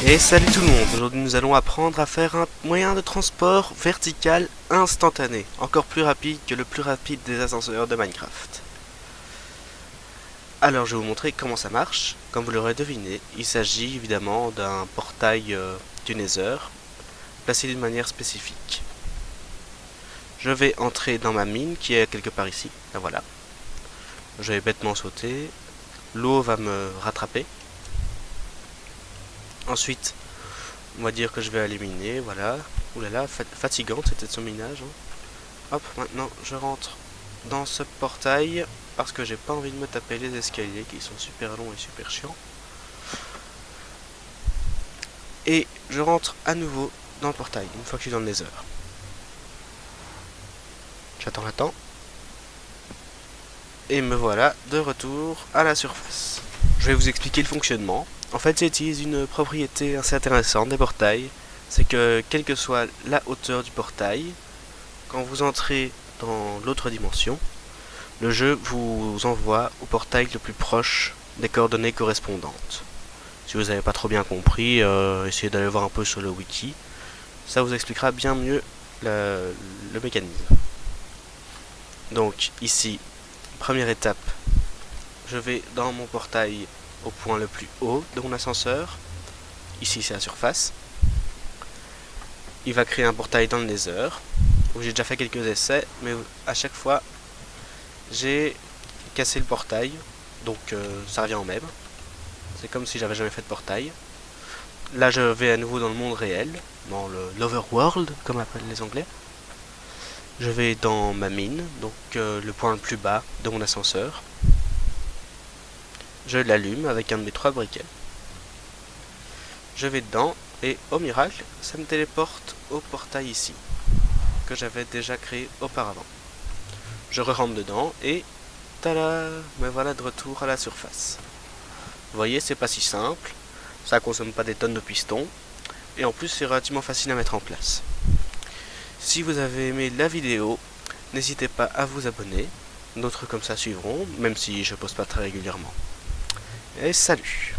Et salut tout le monde, aujourd'hui nous allons apprendre à faire un moyen de transport vertical instantané, encore plus rapide que le plus rapide des ascenseurs de Minecraft. Alors je vais vous montrer comment ça marche. Comme vous l'aurez deviné, il s'agit évidemment d'un portail du Nether, placé d'une manière spécifique. Je vais entrer dans ma mine qui est quelque part ici, la voilà. Je vais bêtement sauter, l'eau va me rattraper. Ensuite, on va dire que je vais éliminer, voilà. Oulala, fatigante c'était son minage. Hop, maintenant je rentre dans ce portail parce que j'ai pas envie de me taper les escaliers qui sont super longs et super chiants. Et je rentre à nouveau dans le portail une fois que je suis dans le Nether. J'attends. Et me voilà de retour à la surface. Je vais vous expliquer le fonctionnement. En fait, j'utilise une propriété assez intéressante des portails. C'est que, quelle que soit la hauteur du portail, quand vous entrez dans l'autre dimension, le jeu vous envoie au portail le plus proche des coordonnées correspondantes. Si vous n'avez pas trop bien compris, essayez d'aller voir un peu sur le wiki. Ça vous expliquera bien mieux le mécanisme. Donc ici, première étape, je vais dans mon portail au point le plus haut de mon ascenseur. Ici c'est la surface. Il va créer un portail dans le Nether, où j'ai déjà fait quelques essais, mais à chaque fois j'ai cassé le portail, donc ça revient au même. C'est comme si j'avais jamais fait de portail. Là je vais à nouveau dans le monde réel, dans l'overworld comme appellent les anglais. Je vais dans ma mine, donc le point le plus bas de mon ascenseur. Je l'allume avec un de mes 3 briquets. Je vais dedans et au miracle, ça me téléporte au portail ici, que j'avais déjà créé auparavant. Je rentre dedans et tada, me voilà de retour à la surface. Vous voyez, c'est pas si simple, ça consomme pas des tonnes de pistons et en plus c'est relativement facile à mettre en place. Si vous avez aimé la vidéo, n'hésitez pas à vous abonner, d'autres comme ça suivront, même si je poste pas très régulièrement. Et salut!